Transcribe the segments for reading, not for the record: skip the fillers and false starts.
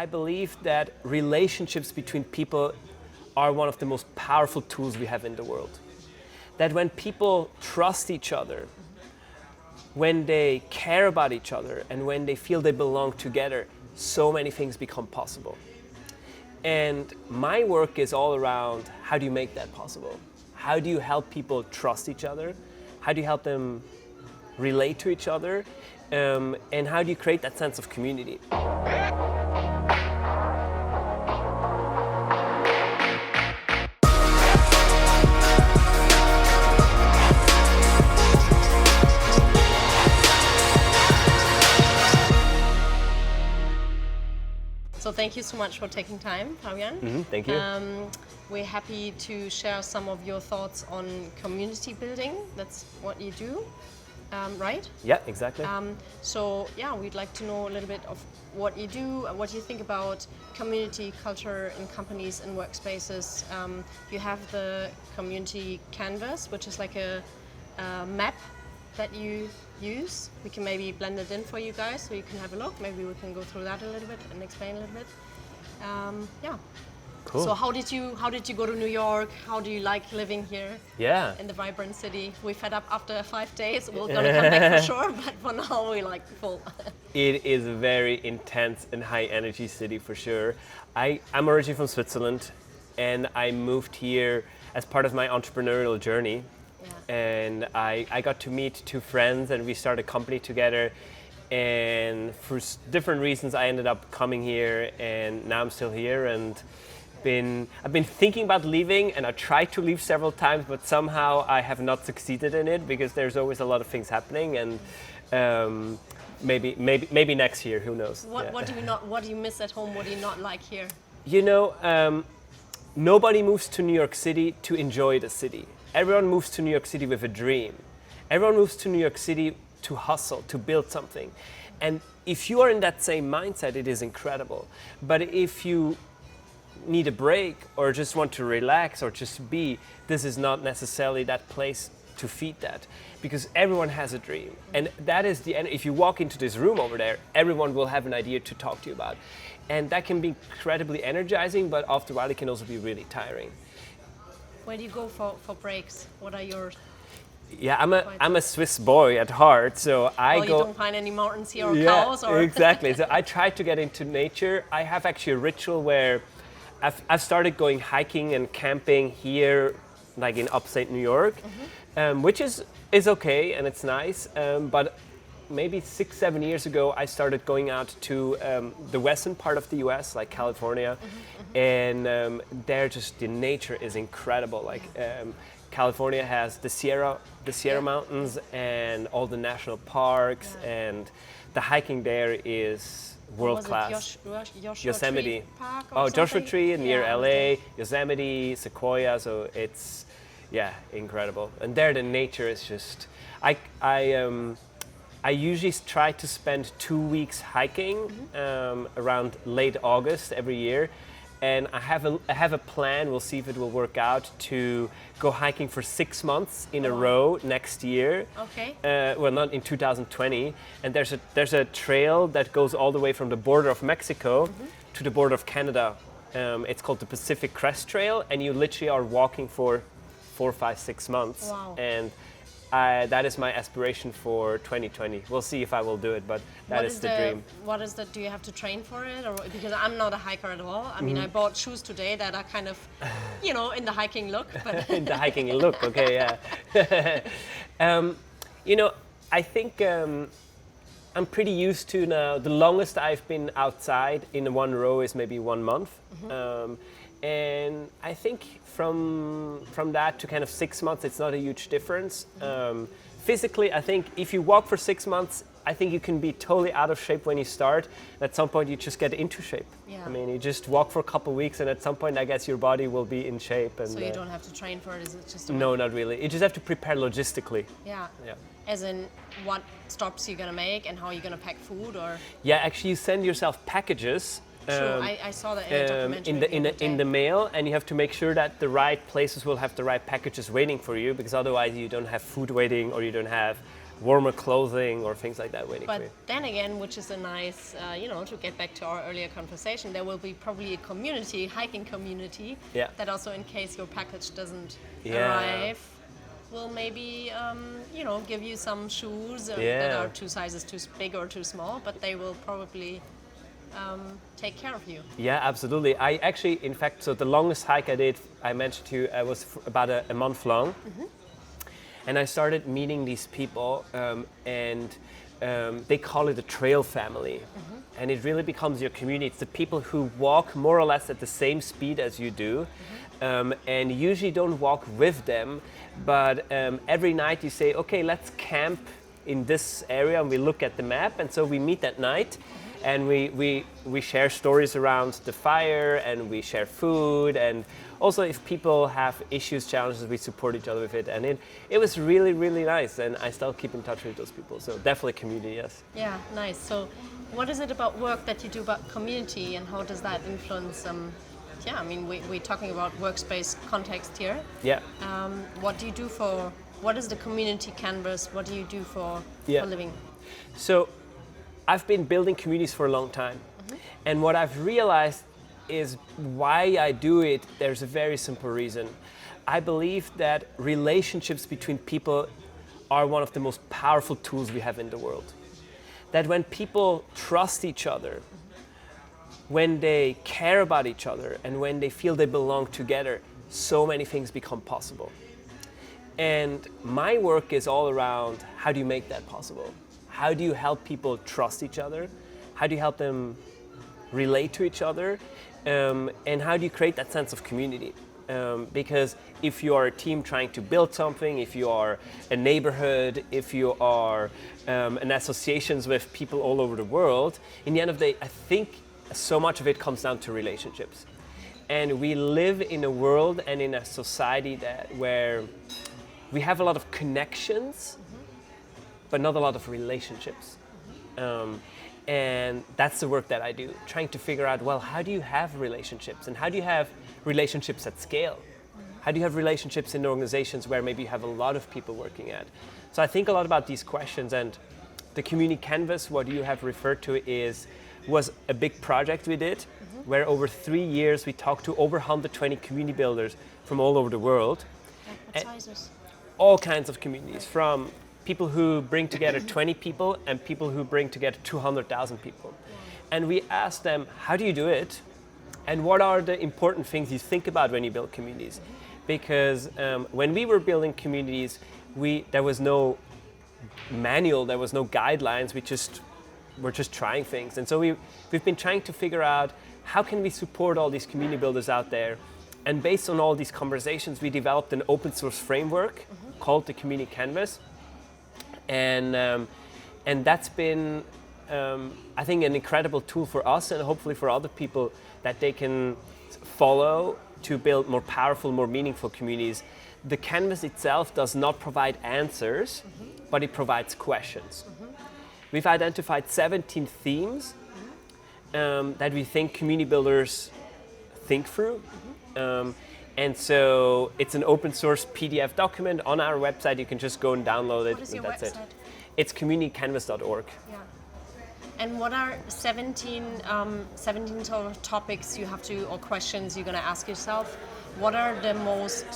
I believe that relationships between people are one of the most powerful tools we have in the world. That when people trust each other, when they care about each other, and when they feel they belong together, so many things become possible. And my work is all around how do you make that possible? How do you help people trust each other? How do you help them relate to each other? And how do you create that sense of community? So thank you so much for taking time, Fabian. Thank you. We're happy to share some of your thoughts on community building. That's what you do, right? Yeah, exactly. So yeah, we'd like to know a little bit of what you do, what you think about community culture in companies and workspaces. You have the community canvas, which is like a map that you use. We can maybe blend it in for you guys so you can have a look. Maybe we can go through that a little bit and explain a little bit. Yeah. Cool. So how did you go to New York? How do you like living here? Yeah. In the vibrant city? We fed up after 5 days. We're gonna come back for sure, but for now we like full. It is a very intense and high energy city for sure. I'm originally from Switzerland, and I moved here as part of my entrepreneurial journey. Yeah. And I got to meet two friends, and we started a company together. And for different reasons, I ended up coming here, and now I'm still here. And I've been thinking about leaving, and I tried to leave several times, but somehow I have not succeeded in it because there's always a lot of things happening. And maybe next year, who knows? What do you miss at home? What do you not like here? You know, nobody moves to New York City to enjoy the city. Everyone moves to New York City with a dream. Everyone moves to New York City to hustle, to build something. And if you are in that same mindset, it is incredible. But if you need a break or just want to relax or just be, this is not necessarily that place to feed that, because everyone has a dream. And that is if you walk into this room over there, everyone will have an idea to talk to you about. And that can be incredibly energizing, but after a while it can also be really tiring. Where do you go for breaks? What are your... Yeah, I'm a Swiss boy at heart, so I go... you don't find any mountains here or cows? Or Exactly. So I try to get into nature. I have actually a ritual where I've started going hiking and camping here, like in upstate New York, which is okay and it's nice. But maybe 6-7 years ago, I started going out to the western part of the U.S., like California, and there just the nature is incredible. Like California has the Sierra Mountains and all the national parks, and the hiking there is world class. Yosemite. Joshua Tree near LA, Yosemite, Sequoia. So it's incredible. And there the nature is just. I usually try to spend 2 weeks hiking around late August every year. And I have a plan, we'll see if it will work out, to go hiking for 6 months in a row next year. Okay. Well, not in 2020. And there's a trail that goes all the way from the border of Mexico to the border of Canada. It's called the Pacific Crest Trail, and you literally are walking for 4, 5, 6 months. Wow. And that is my aspiration for 2020. We'll see if I will do it, but that is the dream. What is that? Do you have to train for it? Or, because I'm not a hiker at all. I mean, I bought shoes today that are kind of, in the hiking look. But in the hiking look, okay, yeah. I think I'm pretty used to now. The longest I've been outside in one row is maybe 1 month. And I think from that to kind of 6 months, it's not a huge difference. Physically, I think if you walk for 6 months, I think you can be totally out of shape when you start. At some point, you just get into shape. Yeah. I mean, you just walk for a couple of weeks, and at some point, I guess your body will be in shape. And, so you don't have to train for it? Is it just no, not really. You just have to prepare logistically. Yeah. As in, what stops you're gonna make and how you're gonna pack food, or? Yeah, actually, you send yourself packages. True, I saw that in the documentary. In the mail, and you have to make sure that the right places will have the right packages waiting for you, because otherwise you don't have food waiting, or you don't have warmer clothing or things like that waiting for But you. then again, which is a nice, to get back to our earlier conversation, there will be probably a community, hiking community, Yeah. that also in case your package doesn't Yeah. arrive, will maybe, give you some shoes that Yeah. are 2 sizes too big or too small, but they will probably take care of you. Yeah, absolutely. I actually, in fact, so the longest hike I did, I mentioned to you, was about a month long. And I started meeting these people, and they call it a trail family. And it really becomes your community. It's the people who walk more or less at the same speed as you do, and usually don't walk with them. But every night you say, okay, let's camp in this area, and we look at the map. And so we meet at night. And we share stories around the fire, and we share food, and also if people have issues, challenges, we support each other with it. And it was really, really nice, and I still keep in touch with those people. So definitely community, yes. Yeah, nice. So what is it about work that you do about community, and how does that influence, we're talking about workspace context here. Yeah. What do you do what is the community canvas? What do you do for a living? So I've been building communities for a long time. And what I've realized is why I do it, there's a very simple reason. I believe that relationships between people are one of the most powerful tools we have in the world. That when people trust each other, when they care about each other, and when they feel they belong together, so many things become possible. And my work is all around how do you make that possible? How do you help people trust each other? How do you help them relate to each other? And how do you create that sense of community? Because if you are a team trying to build something, if you are a neighborhood, if you are an associations with people all over the world, in the end of the day, I think so much of it comes down to relationships. And we live in a world and in a society where we have a lot of connections, but not a lot of relationships. And that's the work that I do, trying to figure out, well, how do you have relationships? And how do you have relationships at scale? How do you have relationships in organizations where maybe you have a lot of people working at? So I think a lot about these questions, and the community canvas, what you have referred to, was a big project we did, where over 3 years we talked to over 120 community builders from all over the world. What sizes? All kinds of communities, from people who bring together 20 people and people who bring together 200,000 people. And we asked them, how do you do it? And what are the important things you think about when you build communities? Because when we were building communities, there was no manual, there was no guidelines, we're just trying things. And so we've been trying to figure out, how can we support all these community builders out there? And based on all these conversations, we developed an open source framework called the Community Canvas. And that's been, I think, an incredible tool for us, and hopefully for other people, that they can follow to build more powerful, more meaningful communities. The canvas itself does not provide answers, but it provides questions. We've identified 17 themes that we think community builders think through. And so it's an open source PDF document on our website. You can just go and download it. What is your that's website? it. It's communitycanvas.org. Yeah. And what are 17 sort of topics you have to, or questions you're going to ask yourself? What are the most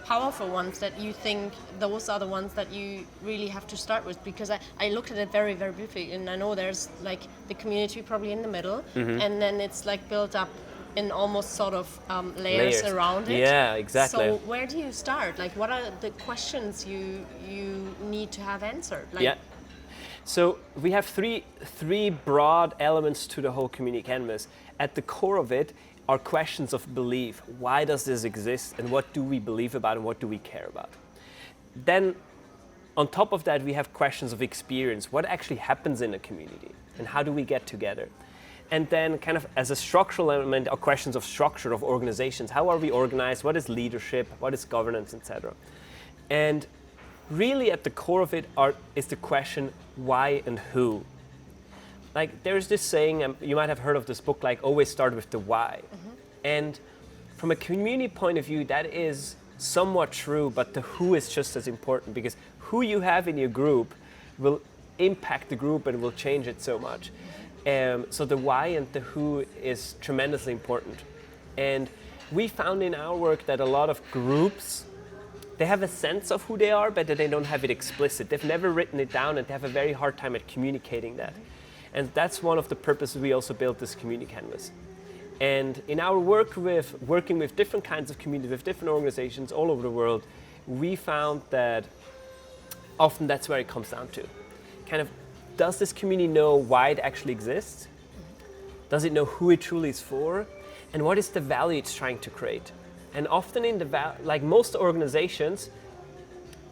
powerful ones that you think those are the ones that you really have to start with? Because I looked at it very, very briefly, and I know there's like the community probably in the middle, and then it's like built up in almost sort of layers around it. Yeah, exactly. So where do you start? Like, what are the questions you need to have answered? Like, Yeah. So we have three broad elements to the whole community canvas. At the core of it are questions of belief. Why does this exist, and what do we believe about, and what do we care about? Then on top of that, we have questions of experience. What actually happens in a community, and how do we get together? And then kind of as a structural element are questions of structure, of organizations. How are we organized? What is leadership? What is governance, etc.? And really at the core of it is the question, why and who? Like, there's this saying, you might have heard of this book, like, always start with the why. And from a community point of view, that is somewhat true, but the who is just as important, because who you have in your group will impact the group and will change it so much. So the why and the who is tremendously important. And we found in our work that a lot of groups, they have a sense of who they are, but they don't have it explicit. They've never written it down and they have a very hard time at communicating that. And that's one of the purposes we also built this community canvas. And in our work with working with different kinds of communities, with different organizations all over the world, we found that often that's where it comes down to. Kind of, does this community know why it actually exists? Does it know who it truly is for? And what is the value it's trying to create? And often like most organizations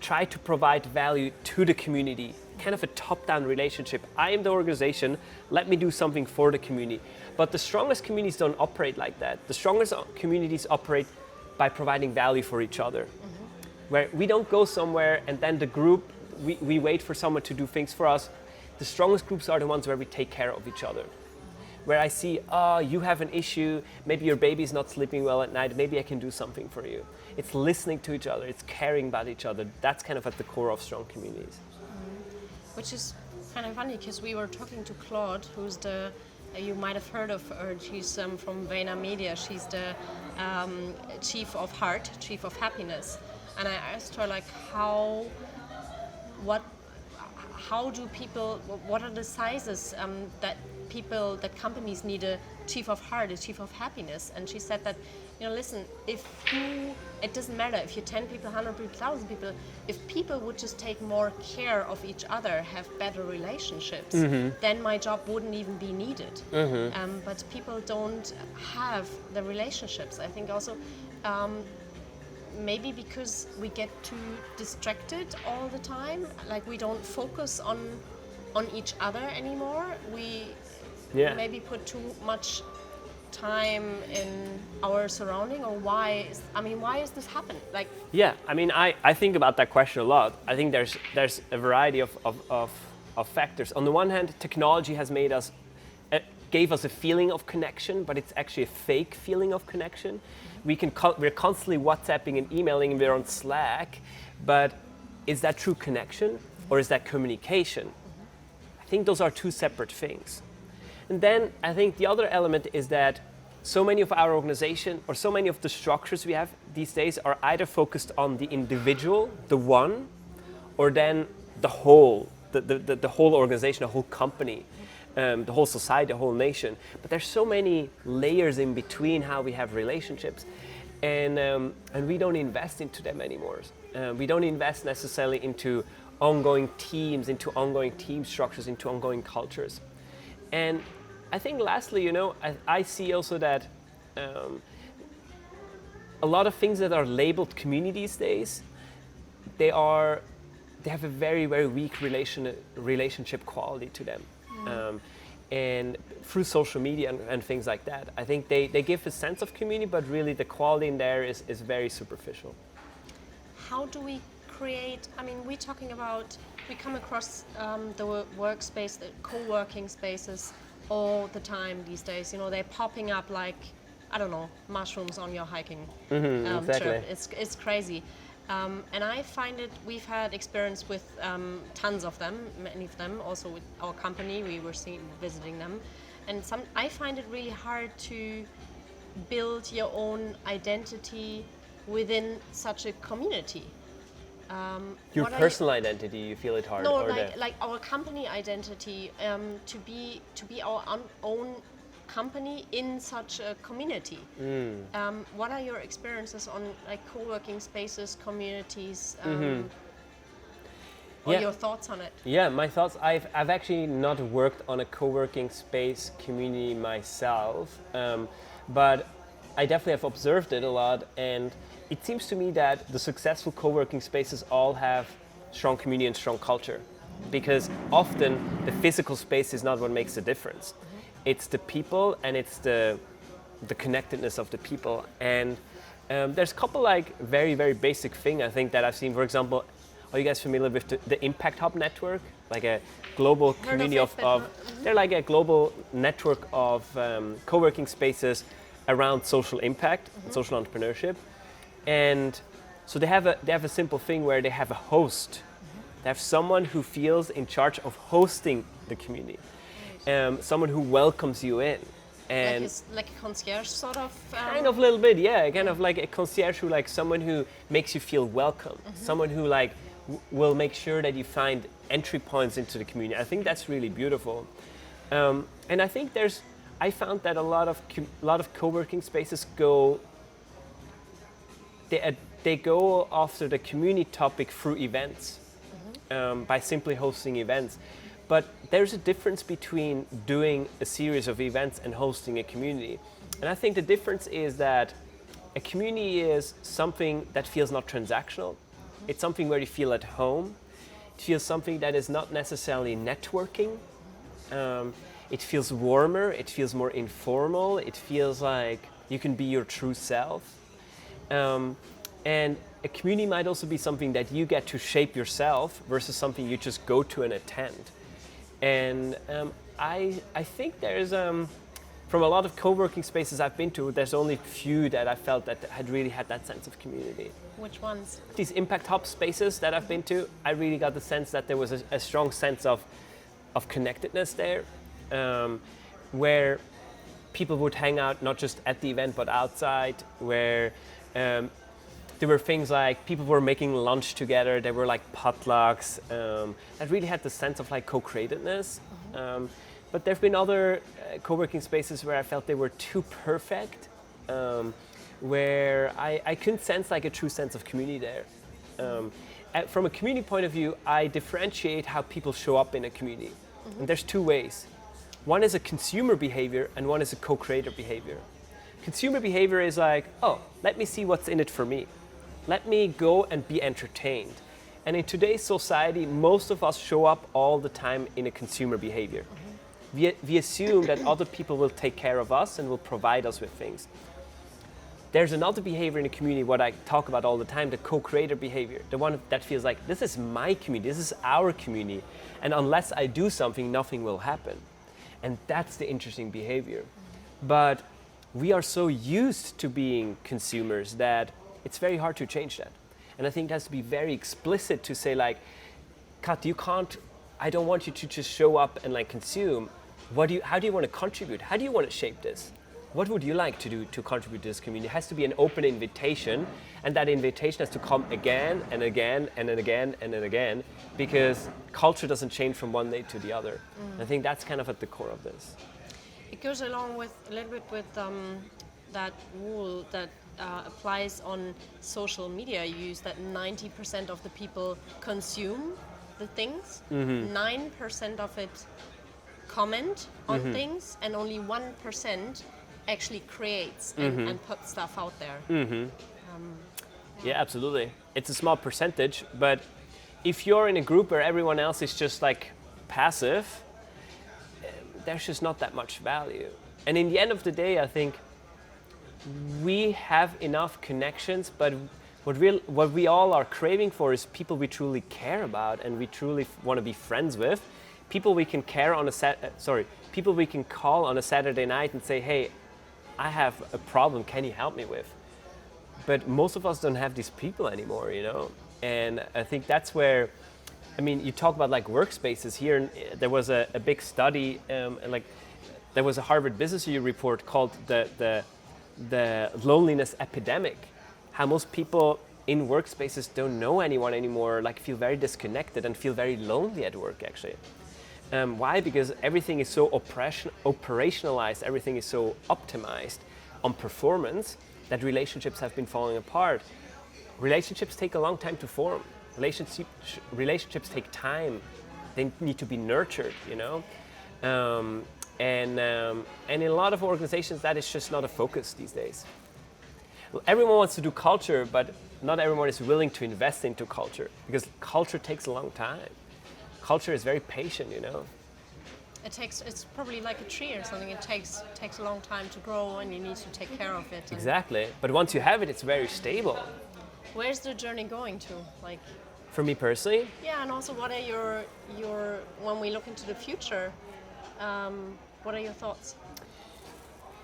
try to provide value to the community, kind of a top-down relationship. I am the organization, let me do something for the community. But the strongest communities don't operate like that. The strongest communities operate by providing value for each other. Where we don't go somewhere and then the group, we wait for someone to do things for us. The strongest groups are the ones where we take care of each other. Where I see, you have an issue, maybe your baby's not sleeping well at night, maybe I can do something for you. It's listening to each other, it's caring about each other. That's kind of at the core of strong communities. Which is kind of funny because we were talking to Claude, who's the, you might have heard of her, she's from Vayner Media, she's the chief of heart, chief of happiness. And I asked her like how do people, what are the sizes that companies need a chief of heart, a chief of happiness? And she said that, listen, it doesn't matter if you're 10 people, 100 people, 1,000 people, if people would just take more care of each other, have better relationships, then my job wouldn't even be needed. But people don't have the relationships. I think also, maybe because we get too distracted all the time, like we don't focus on each other anymore. We maybe put too much time in our surrounding, or why is this happening? Like, I think about that question a lot. I think there's a variety of factors. On the one hand, technology has made us gave us a feeling of connection, but it's actually a fake feeling of connection. We're constantly WhatsApping and emailing, and we're on Slack, but is that true connection or is that communication? I think those are two separate things. And then I think the other element is that so many of our organization or so many of the structures we have these days are either focused on the individual, the one, or then the whole, the whole organization, the whole company. The whole society, the whole nation. But there's so many layers in between how we have relationships, and we don't invest into them anymore. We don't invest necessarily into ongoing teams, into ongoing team structures, into ongoing cultures. And I think lastly, I see also that a lot of things that are labeled community these days, they have a very, very weak relationship quality to them. And through social media and things like that, I think they give a sense of community, but really the quality in there is very superficial. How do we create, we come across the workspace, the co-working spaces all the time these days. They're popping up like, I don't know, mushrooms on your hiking exactly. trip. It's crazy. And I find we've had experience with tons of them, many of them, also with our company, we were visiting them. And I find it really hard to build your own identity within such a community. Your personal identity, you feel it hard? No, like our company identity, to be our own company in such a community. What are your experiences on like co-working spaces, communities? What are your thoughts on it? Yeah, my thoughts. I've actually not worked on a co-working space community myself, but I definitely have observed it a lot, and it seems to me that the successful co-working spaces all have strong community and strong culture, because often the physical space is not what makes the difference. It's the people and it's the connectedness of the people. And there's a couple like very, very basic thing I think that I've seen. For example, are you guys familiar with the Impact Hub network? Like a global community of they're like a global network of co-working spaces around social impact and social entrepreneurship. And so they have a simple thing where they have a host They have someone who feels in charge of hosting the community, someone who welcomes you in. And like a concierge sort of? Kind of a little bit, yeah. Kind of like a concierge who, like, someone who makes you feel welcome. Someone who, like, will make sure that you find entry points into the community. I think that's really beautiful. And I think I found that a lot of co-working spaces they go after the community topic through events, by simply hosting events. But there's a difference between doing a series of events and hosting a community. And I think the difference is that a community is something that feels not transactional. It's something where you feel at home. It feels something that is not necessarily networking. It feels warmer, it feels more informal, it feels like you can be your true self. And a community might also be something that you get to shape yourself versus something you just go to and attend. And I think there's, from a lot of co-working spaces I've been to, there's only few that I felt that had really had that sense of community. Which ones? These impact hub spaces that I've been to, I really got the sense that there was a strong sense of connectedness there, where people would hang out not just at the event but outside, where there were things like people were making lunch together, there were like potlucks, that really had the sense of like co-createdness. But there have been other co-working spaces where I felt they were too perfect, where I couldn't sense like a true sense of community there. From a community point of view, I differentiate how people show up in a community. And there's two ways. One is a consumer behavior and one is a co-creator behavior. Consumer behavior is like, oh, let me see what's in it for me. Let me go and be entertained. And in today's society, most of us show up all the time in a consumer behavior. We assume that other people will take care of us and will provide us with things. There's another behavior in the community, what I talk about all the time, the co-creator behavior. The one that feels like, this is my community, this is our community. And unless I do something, nothing will happen. And that's the interesting behavior. But we are so used to being consumers that it's very hard to change that. And I think it has to be very explicit to say like, Kat, I don't want you to just show up and like consume. How do you want to contribute? How do you want to shape this? What would you like to do to contribute to this community? It has to be an open invitation, and that invitation has to come again and again and then again and then again, because culture doesn't change from one day to the other. I think that's kind of at the core of this. It goes along with a little bit with that rule that applies on social media use, that 90% of the people consume the things, 9% of it comment on things, and only 1% actually creates and puts stuff out there. Yeah, absolutely. It's a small percentage, but if you're in a group where everyone else is just like passive, there's just not that much value. And in the end of the day, I think we have enough connections, but what we all are craving for is people we truly care about and we truly want to be friends with. People we can people we can call on a Saturday night and say, hey, I have a problem, can you help me with? But most of us don't have these people anymore, you know? And I think that's where, I mean, you talk about like workspaces here. There was a big study, there was a Harvard Business Review report called the loneliness epidemic. How most people in workspaces don't know anyone anymore, like feel very disconnected and feel very lonely at work actually. Why? Because everything is so operationalized, everything is so optimized on performance that relationships have been falling apart. Relationships take a long time to form. Relationships take time. They need to be nurtured, you know? And in a lot of organizations, that is just not a focus these days. Everyone wants to do culture, but not everyone is willing to invest into culture, because culture takes a long time. Culture is very patient, you know. It's probably like a tree or something. It takes a long time to grow, and you need to take care of it. Exactly. But once you have it, it's very stable. Where's the journey going to? Like, for me personally? Yeah, and also what are your when we look into the future, what are your thoughts?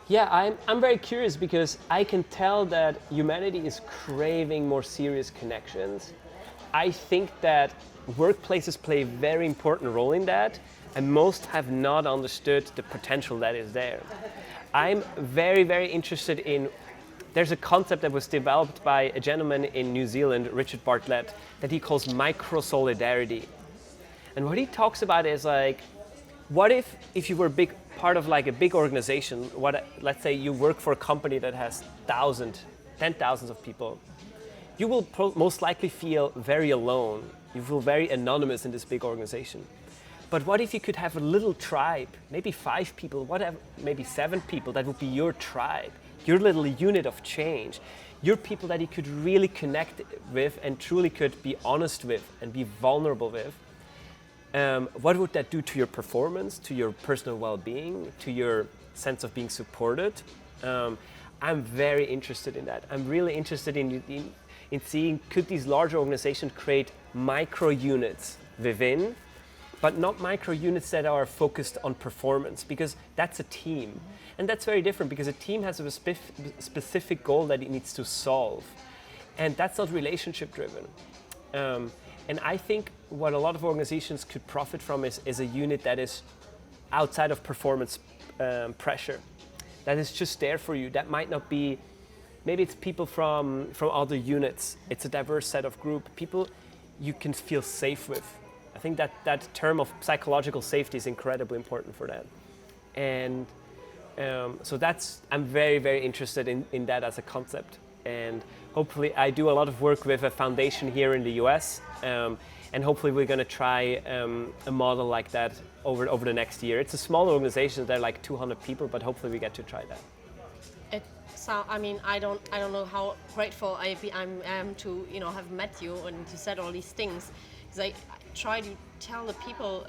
Yeah, I'm very curious because I can tell that humanity is craving more serious connections. I think that workplaces play a very important role in that, and most have not understood the potential that is there. I'm very, very interested in, there's a concept that was developed by a gentleman in New Zealand, Richard Bartlett, that he calls micro-solidarity. And what he talks about is like, what if you were a big part of like a big organization, let's say you work for a company that has 10,000s of people, you will most likely feel very alone. You feel very anonymous in this big organization. But what if you could have a little tribe, maybe 5 people, whatever, maybe 7 people, that would be your tribe, your little unit of change, your people that you could really connect with and truly could be honest with and be vulnerable with. What would that do to your performance, to your personal well-being, to your sense of being supported? I'm very interested in that. I'm really interested in seeing, could these larger organizations create micro units within, but not micro units that are focused on performance, because that's a team. And that's very different, because a team has a specific goal that it needs to solve. And that's not relationship driven. And I think what a lot of organizations could profit from is a unit that is outside of performance pressure, that is just there for you. That might not be, maybe it's people from other units. It's a diverse set of group, people you can feel safe with. I think that term of psychological safety is incredibly important for that. And so I'm very, very interested in that as a concept. And hopefully I do a lot of work with a foundation here in the US. And hopefully we're going to try a model like that over the next year. It's a small organization, they're like 200 people, but hopefully we get to try that. I mean, I don't know how grateful I am to have met you and you said all these things, because I try to tell the people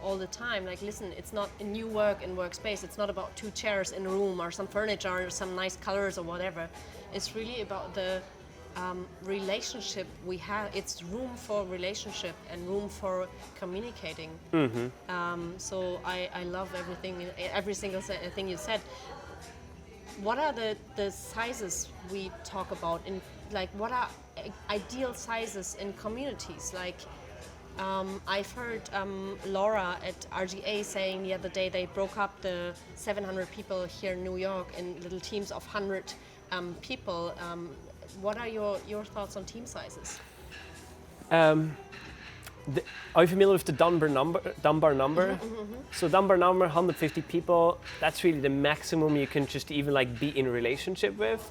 all the time, like, listen, it's not a new work and workspace. It's not about 2 chairs in a room or some furniture or some nice colors or whatever. It's really about the relationship we have. It's room for relationship and room for communicating. Mm-hmm. So I love every single thing you said. What are the sizes we talk about in, like, what are ideal sizes in communities? Like, I've heard Laura at RGA saying the other day they broke up the 700 people here in New York in little teams of 100 people. What are your thoughts on team sizes? Are you familiar with the Dunbar number? Mm-hmm. So Dunbar number, 150 people, that's really the maximum you can just even like be in relationship with.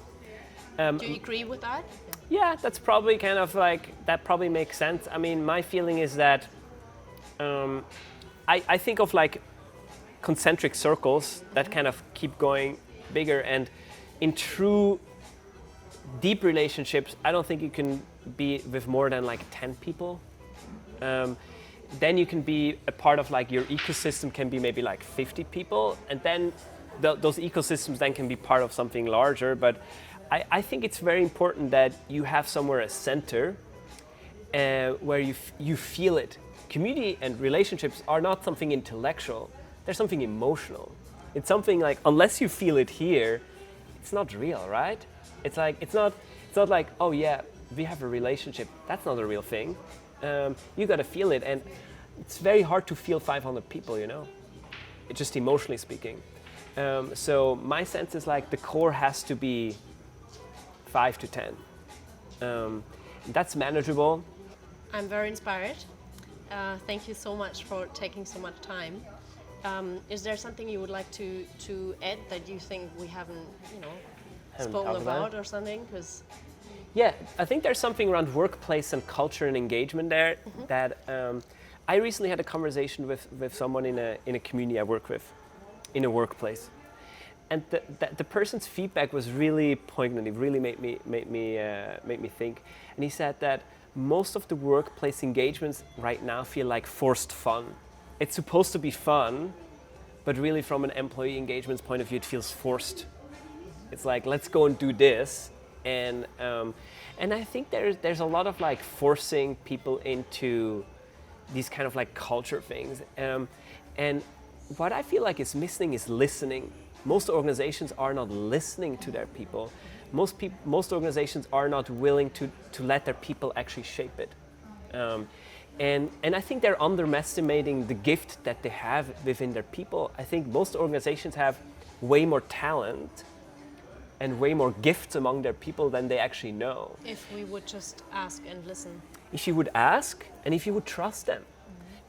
Do you agree with that? Yeah, that's probably kind of like, that probably makes sense. I mean, my feeling is that I think of like concentric circles that kind of keep going bigger, and in true deep relationships, I don't think you can be with more than like 10 people. Then you can be a part of like your ecosystem can be maybe like 50 people, and then those ecosystems then can be part of something larger. But I think it's very important that you have somewhere a center where you feel it. Community and relationships are not something intellectual, they're something emotional. It's something like, unless you feel it here, it's not real, right? It's like, it's not like, oh yeah, we have a relationship. That's not a real thing. You gotta feel it, and it's very hard to feel 500 people, it's just emotionally speaking. So my sense is like the core has to be 5 to 10. That's manageable. I'm very inspired. Thank you so much for taking so much time. Is there something you would like to add that you think we haven't spoken about or something? Yeah, I think there's something around workplace and culture and engagement there. Mm-hmm. That I recently had a conversation with someone in a community I work with, in a workplace, and the person's feedback was really poignant. It really made me think. And he said that most of the workplace engagements right now feel like forced fun. It's supposed to be fun, but really from an employee engagement's point of view, it feels forced. It's like, let's go and do this. And I think there's a lot of like forcing people into these kind of like culture things. And what I feel like is missing is listening. Most organizations are not listening to their people. Most organizations are not willing to let their people actually shape it. And I think they're underestimating the gift that they have within their people. I think most organizations have way more talent and way more gifts among their people than they actually know. If we would just ask and listen. If you would ask and if you would trust them.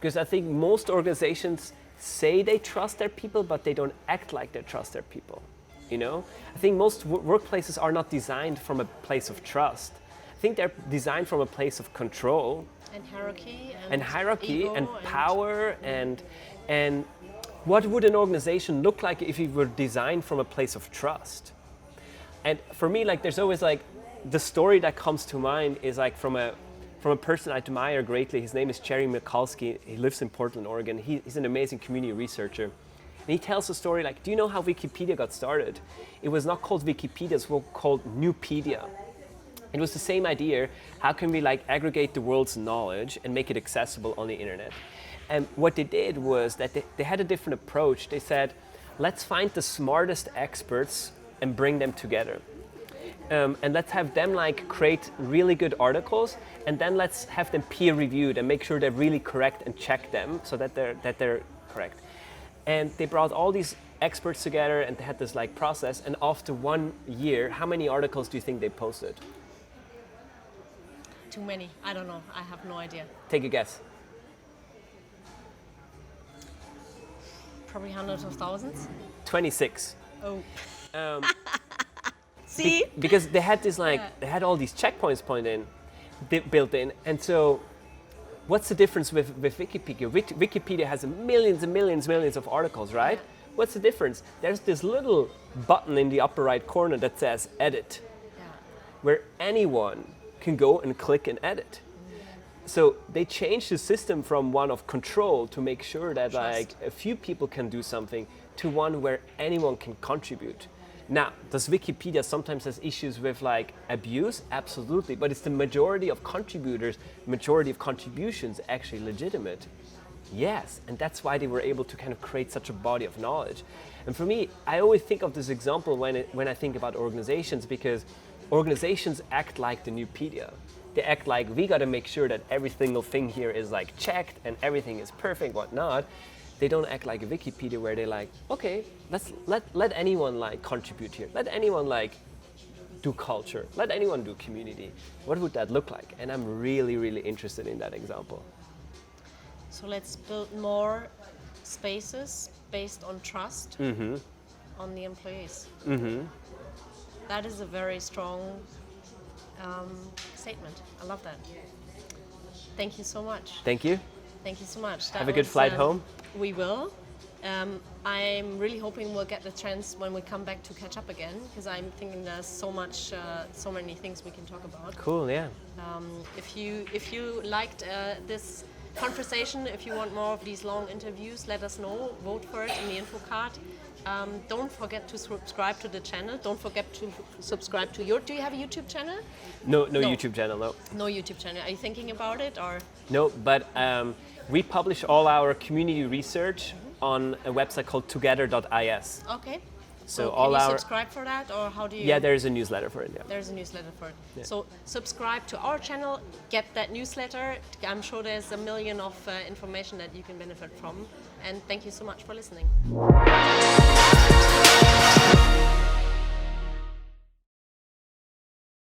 Because I think most organizations say they trust their people, but they don't act like they trust their people. You know? I think most workplaces are not designed from a place of trust. I think they're designed from a place of control. And hierarchy. And hierarchy ego and power and what would an organization look like if it were designed from a place of trust? And for me, like, there's always like, the story that comes to mind is like from a person I admire greatly. His name is Jerry Mikulski. He lives in Portland, Oregon. He's an amazing community researcher. And he tells a story like, do you know how Wikipedia got started? It was not called Wikipedia, it was called Newpedia. It was the same idea. How can we like aggregate the world's knowledge and make it accessible on the internet? And what they did was that they had a different approach. They said, let's find the smartest experts and bring them together. And let's have them like create really good articles, and then let's have them peer reviewed and make sure they're really correct and check them so that they're correct. And they brought all these experts together and they had this like process, and after 1 year, how many articles do you think they posted? Too many. I don't know. I have no idea. Take a guess. Probably hundreds of thousands. 26. Oh. See? Because they had this like, they had all these checkpoints built in, and so what's the difference with Wikipedia? Wikipedia has millions and millions of articles, right? Yeah. What's the difference? There's this little button in the upper right corner that says edit, where anyone can go and click and edit. So they changed the system from one of control to make sure that like a few people can do something to one where anyone can contribute. Now, does Wikipedia sometimes has issues with like abuse? Absolutely, but it's the majority of contributors, majority of contributions actually legitimate. Yes, and that's why they were able to kind of create such a body of knowledge. And for me, I always think of this example when I think about organizations, because organizations act like the Newpedia. They act like we got to make sure that every single thing here is like checked and everything is perfect, whatnot. They don't act like a Wikipedia where they're like, okay, let anyone like contribute here. Let anyone like do culture. Let anyone do community. What would that look like? And I'm really, really interested in that example. So let's build more spaces based on trust on the employees. That is a very strong statement. I love that. Thank you so much. Thank you. Thank you so much. Have a good flight home. We will. I'm really hoping we'll get the chance when we come back to catch up again, because I'm thinking there's so many things we can talk about. Cool, yeah. If you liked this conversation, if you want more of these long interviews, let us know. Vote for it in the info card. Don't forget to subscribe to the channel. Don't forget to subscribe to your. Do you have a YouTube channel? No YouTube channel, no. No YouTube channel. Are you thinking about it, or? No, but we publish all our community research on a website called together.is. Okay. So can you subscribe for that, or how do you? Yeah, there's a newsletter for it. Yeah. There's a newsletter for it. Yeah. So subscribe to our channel, get that newsletter. I'm sure there's a million of information that you can benefit from. And thank you so much for listening.